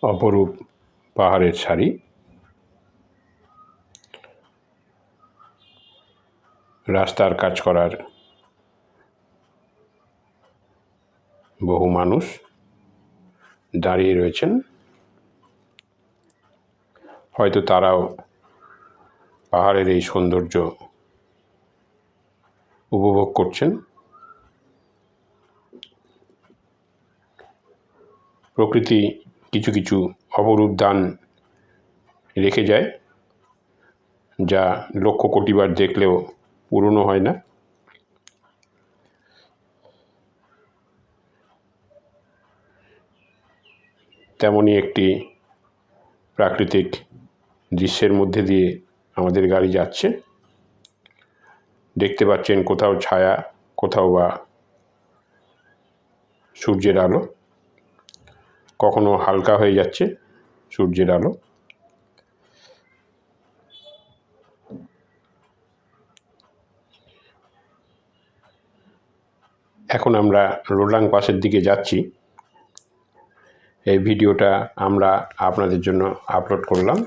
অপরূপ পাহাড়ের সারি, রাস্তার কাজ করার বহু মানুষ দাঁড়িয়ে রয়েছেন। হয়তো তারাও পাহাড়ের এই সৌন্দর্য উপভোগ করছেন। প্রকৃতি কিছু কিছু অপরূপ দান রেখে যায়, যা লক্ষ কোটিবার দেখলেও পূরণ হয় না। তেমনই একটি প্রাকৃতিক দৃশ্যের মধ্যে দিয়ে আমাদের গাড়ি যাচ্ছে। দেখতে পাচ্ছেন কোথাও ছায়া, কোথাও বা সূর্যের আলো, কখনো হালকা হয়ে যাচ্ছে সূর্যের আলো। এখন আমরা রোলাং পাসের দিকে যাচ্ছি। এই ভিডিওটা আমরা আপনাদের জন্য আপলোড করলাম।